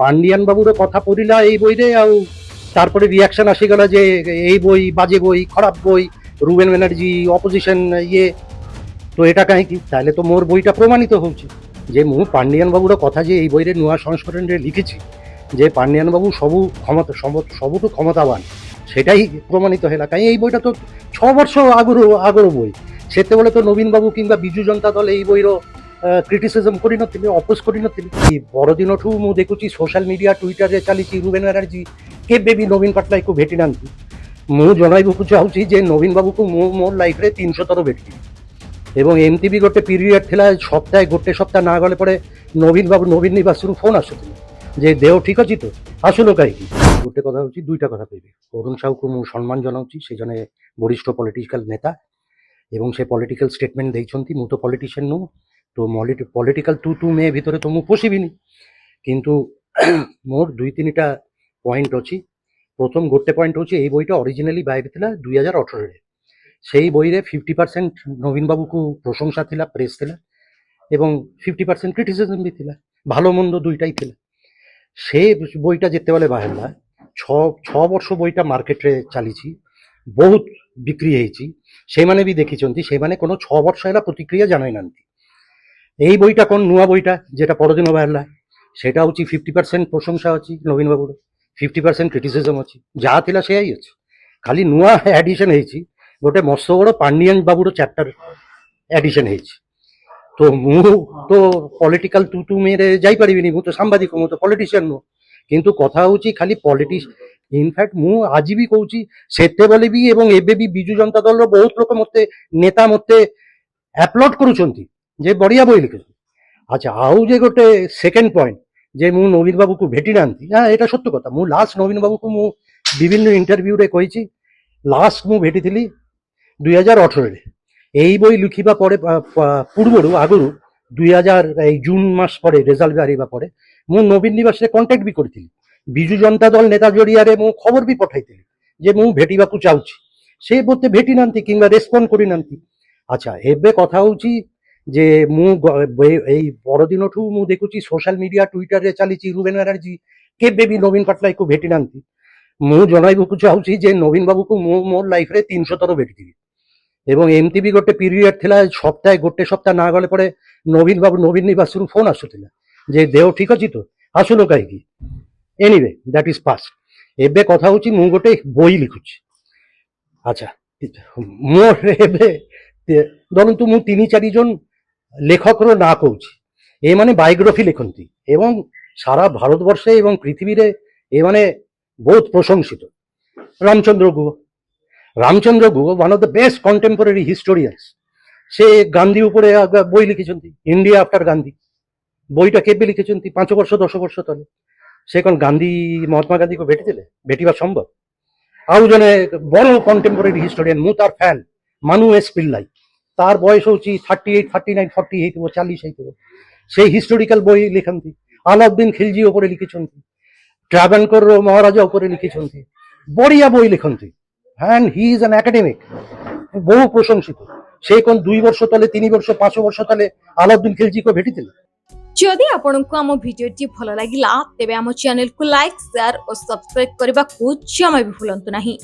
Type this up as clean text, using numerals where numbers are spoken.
ପାଣ୍ଡିଆନ ବାବୁର କଥା ପଢିଲା ଏଇ ବହିରେ ଆଉ ତାରପରେ ରିଆକ୍ସନ ଆସିଗଲା ଯେ এই বই বাজে বই খারাপ বই রুবেন ব্যানার্জি অপোজিশন ইয়ে তো এটা কাহিঁকি তাহলে তো মোর বইটা প্রমাণিত হচ্ছে যে মু পাଣ୍ଡିଆନ ବାବୁର କଥା যে এই বইরে নূଆ সংস্করণে লিখেছি যে পাଣ୍ଡିଆନ বাবু ସବୁ ক্ষমতা ସବୁଠୁ ক্ষমতাবান সেটাই প্রমাণিত ହେଲା କାହିଁ এই বইটা তো 6 ବର୍ଷ ଆଗରୁ ବହି ସେତେବେଳେ ତ ନବୀନ ବାବୁ କିମ୍ବା ବିଜୁ ଜନତା ଦଳ এই বইର କ୍ରିଟିସିଜମ କରିନଥିଲେ ଅପୋଜ କରିନଥିଲେ ପରଦିନଠୁ ମୁଁ ଦେଖୁଛି ସୋଶାଲ ମିଡିଆ ଟ୍ୱିଟରରେ ଚାଲିଛି ରୁବେନ ବ୍ୟାନାର୍ଜି କେବେ ବି ନବୀନ ପଟ୍ଟନାୟକକୁ ଭେଟି ନାହାନ୍ତି ମୁଁ ଜଣାଇବାକୁ ଚାହୁଁଛି ଯେ ନବୀନ ବାବୁକୁ ମୁଁ ମୋ ଲାଇଫରେ 300 ଥର ଭେଟିଛି ଏବଂ ଏମିତି ବି ଗୋଟେ ପିରିୟଡ଼ ଥିଲା ଗୋଟେ ସପ୍ତାହ ନା ଗଲେ ପରେ ନବୀନ ବାବୁ ନବୀନ ନିବାସରୁ ଫୋନ୍ ଆସୁଥିଲେ ଯେ ଦେହ ଠିକ ଅଛି ତ ଆସିଲ କାହିଁକି ଗୋଟେ କଥା ହେଉଛି ଦୁଇଟା କଥା କହିବି ଅରୁଣ ସାହୁକୁ ମୁଁ ସମ୍ମାନ ଜଣାଉଛି ସେ ଜଣେ ବରିଷ୍ଠ ପଲିଟିକାଲ ନେତା ଏବଂ ସେ ପଲିଟିକାଲ ଷ୍ଟେଟମେଣ୍ଟ ଦେଇଛନ୍ତି ମୁଁ ତ ପଲିଟିସିଆନ ନୁହଁ তো পলিটিক্যাল তু মে ভিতরে তো ମୁଁ ପଶିବିନି কিন্তু ମୋର 2-3টা পয়েন্ট ଅଛି প্রথম ଗୋଟେ পয়েন্ট হচ্ছে এই বইটা অরিজিনালি বাହାରିଥିଲା 2018ରେ সেই বইরে 50% নবীন বাবুକୁ প্রশংসা ଥିଲା প্রেস ଥିଲା এবং 50% ক্রিটিସିଜম ବି ଥିଲା ভালো মন্দ দুইটাই ଥିଲା ସେ বইটা যেତେବେଳେ ବାହାରିଲା 6 ବର୍ଷ বইটা মার্কেটରେ ଚାଲିଛି ବହୁତ ବିକ୍ରି ହେଇଛି ସେମାନେ ବି ଦେଖିଛନ୍ତି ସେମାନେ কোনো 6 ବର୍ଷ ହେଲା ପ୍ରତିକ୍ରିୟା ଜଣାଇ ନାହାନ୍ତି এই বইটা কোন নূয়া বইটা যেটা পরদিন বাহারলা সেটা হচ্ছে 50% প্রশংসা আছে নবীন বাবুর 50% ক্রিটিসিজম আছে যা ଥିଲା সেয়াই আছে খালি নূয়া এডিশন ହେଇଛି ଗୋଟେ ମସ୍ତ ବଡ଼ ପାଣ୍ଡିଆନ ବାବୁର ଚ୍ୟାପ୍ଟର ଏଡିସନ ହେଇଛି ତ ମୁଁ ତ ପଲିଟିକାଲ ତୁ ମେରେ ଯାଇପାରିବିନି ମୁଁ ତ ସାମ୍ବାଦିକ ମୁଁ ତ ପଲିଟିସିଆନ ନୁହଁ କିନ୍ତୁ କଥା ହେଉଛି ଖାଲି ପଲିଟିକ୍ସ ଇନଫ୍ୟାକ୍ଟ ମୁଁ ଆଜି ବି କହୁଛି ସେତେବେଳେ ବି ଏବଂ ଏବେ ବି ବିଜୁ ଜନତା ଦଳର ବହୁତ ଲୋକ ମୋତେ ନେତା ମୋତେ ଆପ୍ଲଡ୍ କରୁଛନ୍ତି যে বড়িয়া বই লিখেছে আচ্ছা আউ যে গোটে সেকেন্ড পয়েন্ট যে মু নবীন বাবুকে ভেটি নাহান্তি হ্যাঁ এটা সত্য কথা মু লাস্ট নবীন বাবুকে মু বিভিন্ন ইন্টারভিউরে কইছি লাস্ট মু ভেটিଥିଲି 2018ରେ এই বই লিখিবা পরে পূর্বরু আগরু 2000 এই জুন মাস পরে রেজাল্ট বাহারিবা পরে মু নবীন নিবাসরে কন্টাক্ট বি করিଥିଲି বিজু জনতা দল নেতা জড়িয়ারে মু খবর বি পঠাইଥିଲି যে মু ভেটিবাকু চাହୁଛି সে মতে ভেটি নাহান্তি কিংবা রেসপন্ড করি নাহান্তি আচ্ছা এবে কথা হଉଛି যে ମୁଁ ଏଇ ପରଦିନଠୁ ମୁଁ ଦେଖୁଛି ସୋଶାଲ ମିଡିଆ ଟ୍ୱିଟରରେ ଚାଲିଛି ରୁବେନ ବ୍ୟାନାର୍ଜି କେବେ ବି ନବୀନ ପଟ୍ଟନାୟକକୁ ଭେଟି ନାହାନ୍ତି ମୁଁ ଜଣାଇବାକୁ ଚାହୁଁଛି ଯେ ନବୀନ ବାବୁକୁ ମୁଁ ମୋ ଲାଇଫରେ 300 ଥର ଭେଟିଥିଲି ଏବଂ ଏମିତି ବି ଗୋଟେ ପିରିୟଡ଼ ଥିଲା ଗୋଟେ ସପ୍ତାହ ନା ଗଲେ ପରେ ନବୀନ ବାବୁ ନବୀନ ନିବାସରୁ ଫୋନ୍ ଆସୁଥିଲା ଯେ ଦେହ ଠିକ ଅଛି ତ ଆସିଲ କାହିଁକି ଏନିୱେ ଦ୍ୟାଟ୍ ଇଜ ପାଷ୍ଟ ଏବେ କଥା ହେଉଛି ମୁଁ ଗୋଟେ ବହି ଲେଖୁଛି ଆଚ୍ଛା ମୋର ଏବେ ଧରନ୍ତୁ ମୁଁ 3-4 ଜଣ লেখকর না কହୁଛି এমানে বায়োগ্রাফি লেখନ୍ତି এবং সারা ভারতবর্ষে এবং পৃথিবীরে এমানে বহুত প্রশংসিত Ramachandra Guha one of the best contemporary historians সে গান্ধী উপরে বই লিখেছেন ইন্ডিয়া আফটার গান্ধী বইটা কেবে লিখেছেন 5 ବର୍ଷ 10 ବର୍ଷ তলে সে কোন গান্ধী মহাত্মা গান্ধীকে ভেটিଥିଲେ ভেটিবা সম্ভব ଆଉ ଜଣେ বড় কন্টেম্পোরারি হিস্টোরিয়ান ମୁଁ তার ফ্যান মানু এস পিল্লাই তার বয়স হচ্ছে 38, 39, 40 ହେଇଥିବ 40 ହେଇଥିବ সেই হিস্টোরিক্যাল বই লেখନ୍ତି আলাউদ্দিন খিলজি উপরে লিখেଛନ୍ତି ট্রাভানকোর মহারাজা উপরে লিখেଛନ୍ତି বড়িয়া বই লেখନ୍ତି and he is an academic বহু প্রশংসিত সে কোন 2 ବର୍ଷ তলে 3 ବର୍ଷ 5 ବର୍ଷ তলে আলাউদ্দিন খিলজিকে ভেটিଥିଲେ যদি ଆପଣଙ୍କୁ ଆମ ଭିଡିଓଟି ଭଲ ଲାଗିଲା ତେବେ ଆମ ଚ୍ୟାନେଲକୁ ଲାଇକ୍ ସେୟାର ଓ ସବସ୍କ୍ରାଇବ କରିବାକୁ ଜମା ବି ଭୁଲନ୍ତୁ ନାହିଁ।